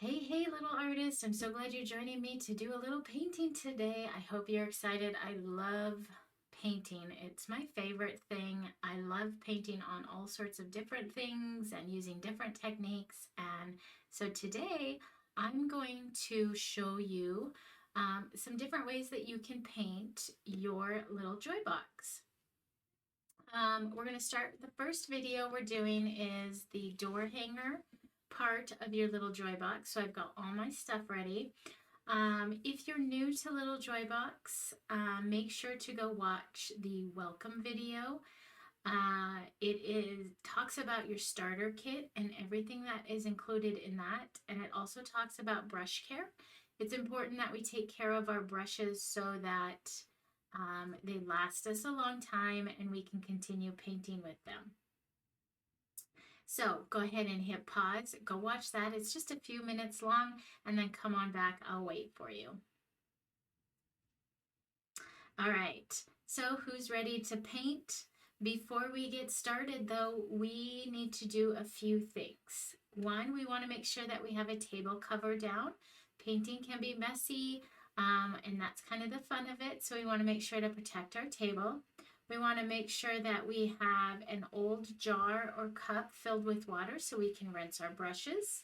Hey, little artist. I'm so glad you're joining me to do a little painting today. I hope you're excited. I love painting. It's my favorite thing. I love painting on all sorts of different things and using different techniques. And so today I'm going to show you some different ways that you can paint your little joy box. We're going to start, the first video we're doing is the door hanger part of your little joy box. So I've got all my stuff ready. If you're new to Little Joy Box, make sure to go watch the welcome video. It talks about your starter kit and everything that is included in that, and it also talks about brush care. It's important that we take care of our brushes so that they last us a long time and we can continue painting with them. So go ahead and hit pause, go watch that. It's just a few minutes long, and then come on back. I'll wait for you. All right, so who's ready to paint? Before we get started though, we need to do a few things. One, we want to make sure that we have a table cover down. Painting can be messy, and that's kind of the fun of it. So we want to make sure to protect our table. We want to make sure that we have an old jar or cup filled with water so we can rinse our brushes.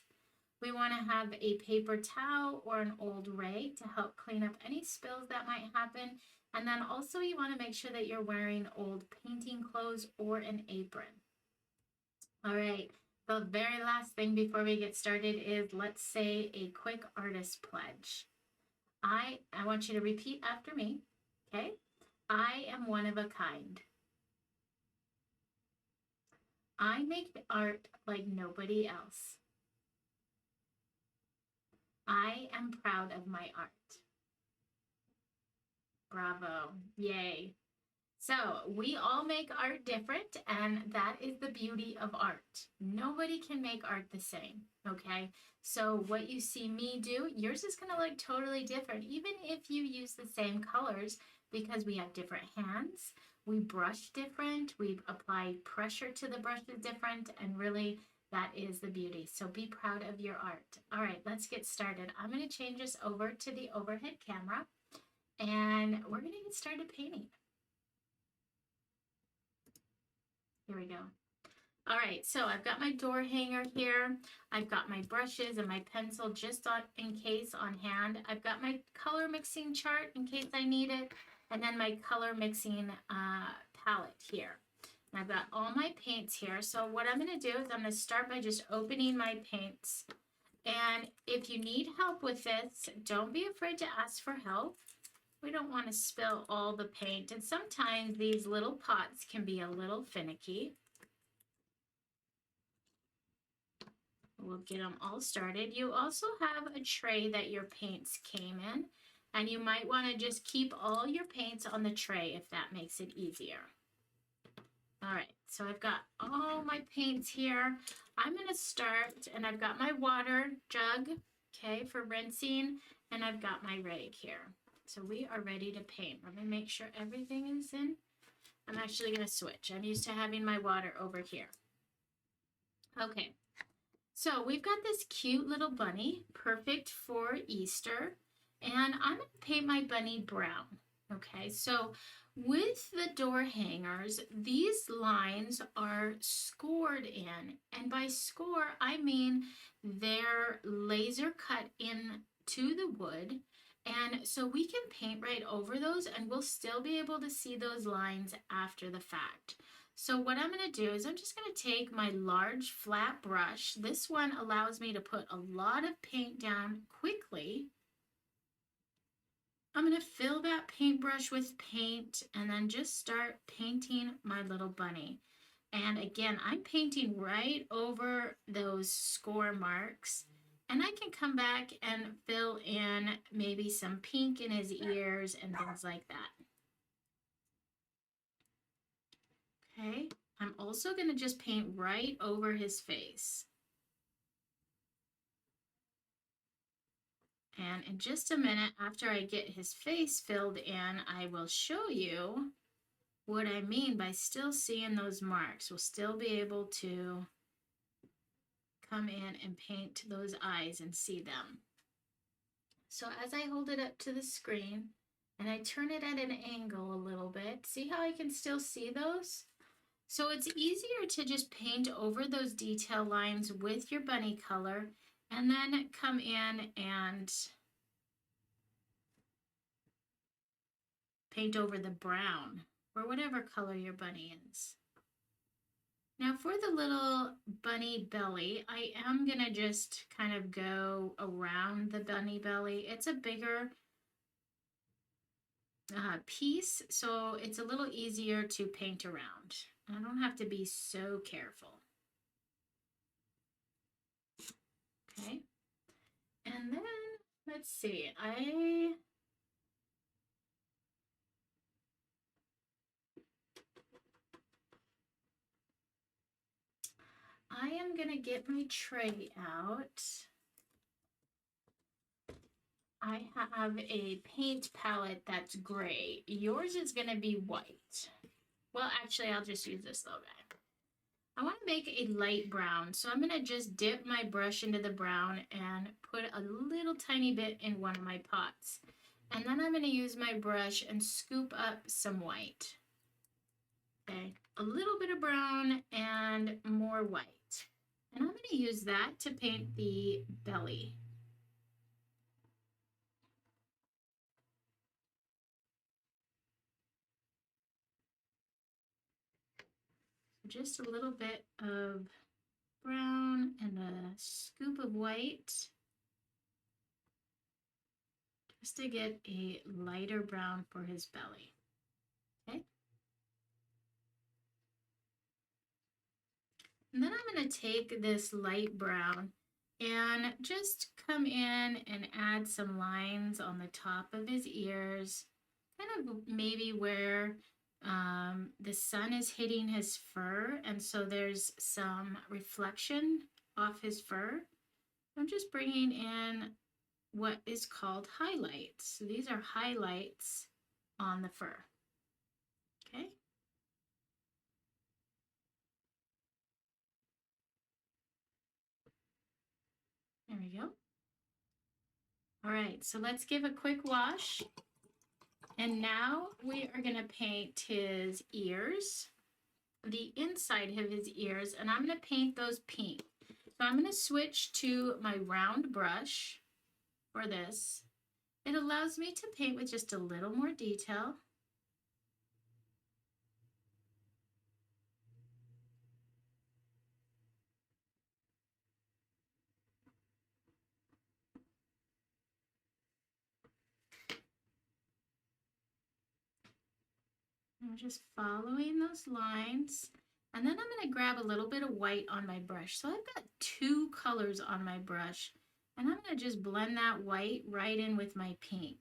We want to have a paper towel or an old rag to help clean up any spills that might happen. And then also you want to make sure that you're wearing old painting clothes or an apron. All right, the very last thing before we get started is let's say a quick artist pledge. I want you to repeat after me, okay? I am one of a kind. I make art like nobody else. I am proud of my art. Bravo. Yay. So we all make art different, and that is the beauty of art. Nobody can make art the same, okay? So what you see me do, yours is going to look totally different, even if you use the same colors, because we have different hands, we brush different, we apply pressure to the brushes different, and really that is the beauty. So be proud of your art. All right, let's get started. I'm going to change this over to the overhead camera, and we're going to get started painting. Here we go. All right, so I've got my door hanger here. I've got my brushes and my pencil just in case on hand. I've got my color mixing chart in case I need it, and then my color mixing palette here. And I've got all my paints here. So what I'm going to do is I'm going to start by just opening my paints. And if you need help with this, don't be afraid to ask for help. We don't want to spill all the paint, and sometimes these little pots can be a little finicky. We'll get them all started. You also have a tray that your paints came in, and you might want to just keep all your paints on the tray if that makes it easier. All right, so I've got all my paints here. I'm going to start, and I've got my water jug, okay, for rinsing, and I've got my rag here. So we are ready to paint. Let me make sure everything is in. I'm actually going to switch. I'm used to having my water over here. Okay, so we've got this cute little bunny, perfect for Easter, and I'm going to paint my bunny brown. Okay, so with the door hangers, these lines are scored in, and by score, I mean they're laser cut into the wood. And so we can paint right over those, and we'll still be able to see those lines after the fact. So what I'm going to do is I'm just going to take my large flat brush. This one allows me to put a lot of paint down quickly. I'm going to fill that paintbrush with paint and then just start painting my little bunny. And again, I'm painting right over those score marks. And I can come back and fill in maybe some pink in his ears and things like that. Okay, I'm also going to just paint right over his face. And in just a minute, after I get his face filled in, I will show you what I mean by still seeing those marks. We'll still be able to come in and paint those eyes and see them. So as I hold it up to the screen and I turn it at an angle a little bit, see how I can still see those? So it's easier to just paint over those detail lines with your bunny color and then come in and paint over the brown or whatever color your bunny is. Now for the little bunny belly, I am going to just kind of go around the bunny belly. It's a bigger piece, so it's a little easier to paint around. I don't have to be so careful. Okay, and then let's see, I am going to get my tray out. I have a paint palette that's gray. Yours is going to be white. Well, actually, I'll just use this little guy. I want to make a light brown, so I'm going to just dip my brush into the brown and put a little tiny bit in one of my pots. And then I'm going to use my brush and scoop up some white. Okay, a little bit of brown and more white. And I'm going to use that to paint the belly. Just a little bit of brown and a scoop of white just to get a lighter brown for his belly. Okay. And then I'm going to take this light brown and just come in and add some lines on the top of his ears, kind of maybe where the sun is hitting his fur, and so there's some reflection off his fur. I'm just bringing in what is called highlights. So these are highlights on the fur. Okay. There we go. All right, so let's give a quick wash. And now we are going to paint his ears, the inside of his ears, and I'm going to paint those pink. So I'm going to switch to my round brush for this. It allows me to paint with just a little more detail. I'm just following those lines. And then I'm going to grab a little bit of white on my brush. So I've got two colors on my brush. And I'm going to just blend that white right in with my pink.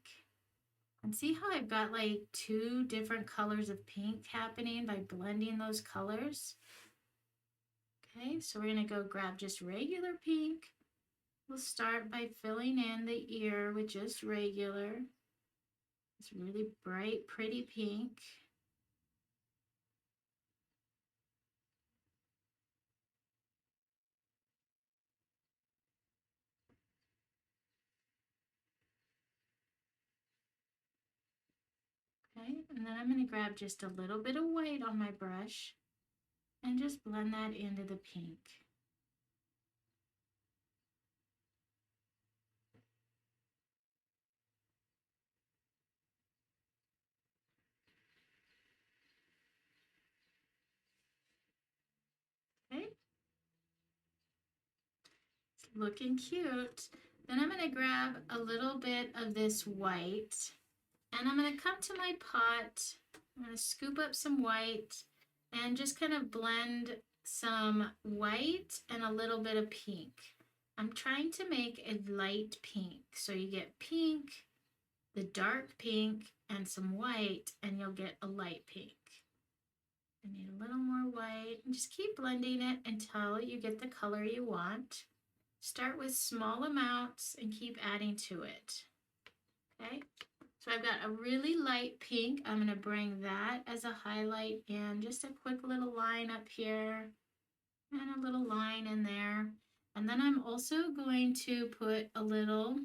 And see how I've got like two different colors of pink happening by blending those colors? Okay, so we're going to go grab just regular pink. We'll start by filling in the ear with just regular. It's really bright, pretty pink. Okay, and then I'm going to grab just a little bit of white on my brush and just blend that into the pink. Okay, it's looking cute. Then I'm going to grab a little bit of this white and I'm going to come to my pot. I'm going to scoop up some white and just kind of blend some white and a little bit of pink. I'm trying to make a light pink. So you get pink, the dark pink, and some white, and you'll get a light pink. I need a little more white, and just keep blending it until you get the color you want. Start with small amounts and keep adding to it. Okay, so I've got a really light pink. I'm going to bring that as a highlight in, just a quick little line up here and a little line in there. And then I'm also going to put a little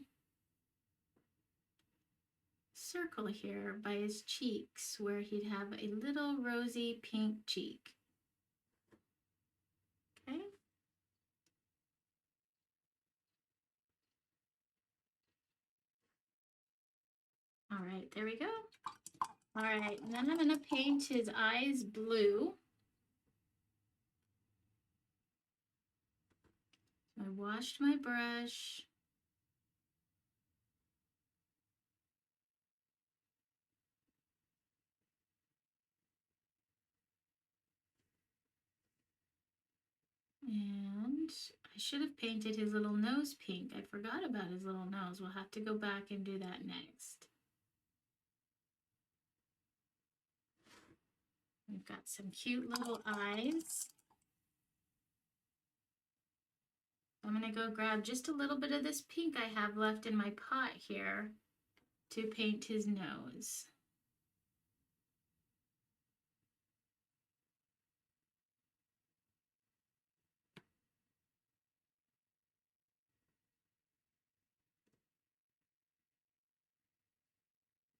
circle here by his cheeks where he'd have a little rosy pink cheek. Okay. All right, there we go. All right, and then I'm going to paint his eyes blue. I washed my brush. And I should have painted his little nose pink. I forgot about his little nose. We'll have to go back and do that next. We've got some cute little eyes. I'm going to go grab just a little bit of this pink I have left in my pot here to paint his nose.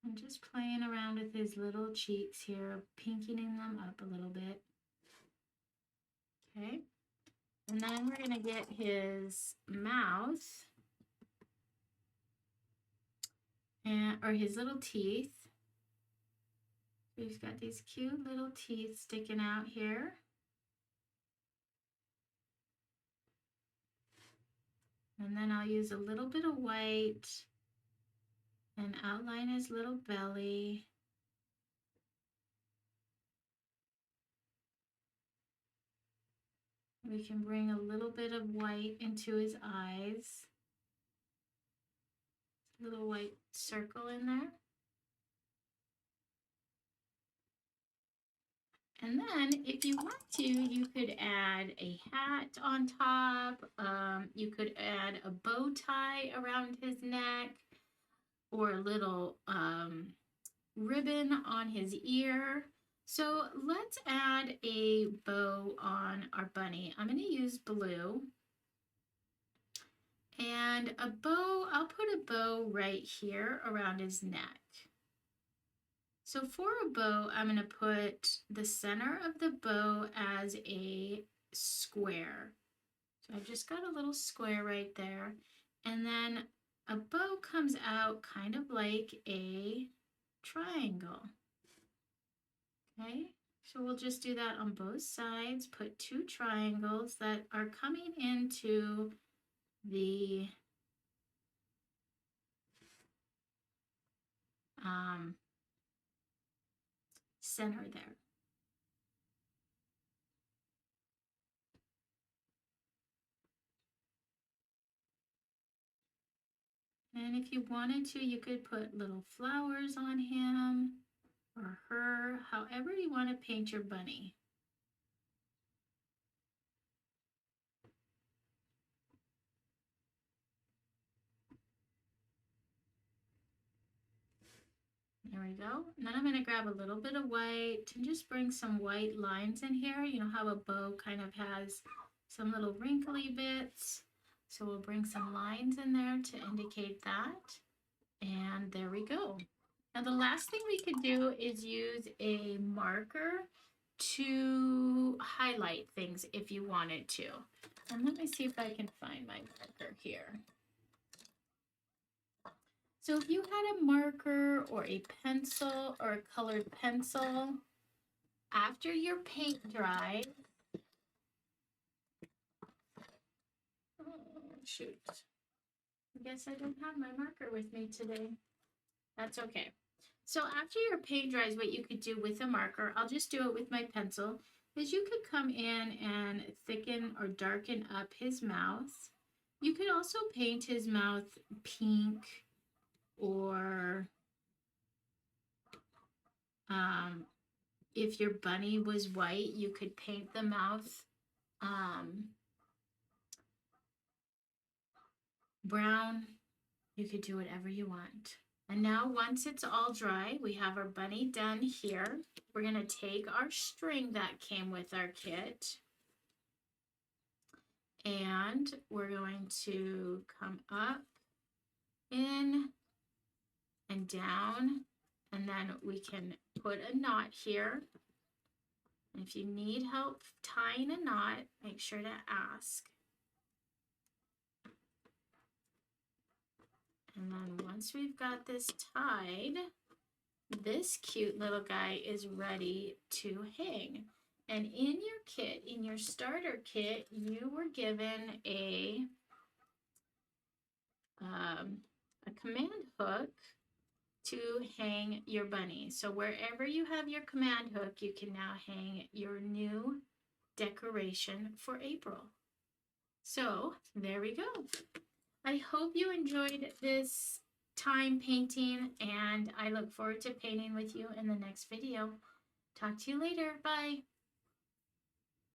I'm just playing around with his little cheeks here, pinking them up a little bit. Okay. And then we're going to get his mouth or his little teeth. He's got these cute little teeth sticking out here. And then I'll use a little bit of white and outline his little belly. We can bring a little bit of white into his eyes. A little white circle in there. And then if you want to, you could add a hat on top. You could add a bow tie around his neck or a little ribbon on his ear. So let's add a bow on our bunny. I'm going to use blue. And a bow, I'll put a bow right here around his neck. So for a bow, I'm going to put the center of the bow as a square. So I've just got a little square right there. And then a bow comes out kind of like a triangle. Okay, so we'll just do that on both sides. Put two triangles that are coming into the center there. And if you wanted to, you could put little flowers on him or her, however you want to paint your bunny. There we go. And then I'm going to grab a little bit of white and just bring some white lines in here. You know how a bow kind of has some little wrinkly bits. So we'll bring some lines in there to indicate that. And there we go. Now the last thing we could do is use a marker to highlight things if you wanted to. And let me see if I can find my marker here. So if you had a marker or a pencil or a colored pencil, after your paint dries, oh shoot, I guess I don't have my marker with me today. That's okay. So after your paint dries, what you could do with a marker, I'll just do it with my pencil, is you could come in and thicken or darken up his mouth. You could also paint his mouth pink, or if your bunny was white, you could paint the mouth brown. You could do whatever you want. And now once it's all dry, we have our bunny done here. We're going to take our string that came with our kit And we're going to come up, in, and down, and then we can put a knot here. And if you need help tying a knot, make sure to ask. And then once we've got this tied, this cute little guy is ready to hang. And in your kit, in your starter kit, you were given a command hook to hang your bunny. So wherever you have your command hook, you can now hang your new decoration for April. So there we go. I hope you enjoyed this time painting, and I look forward to painting with you in the next video. Talk to you later. Bye.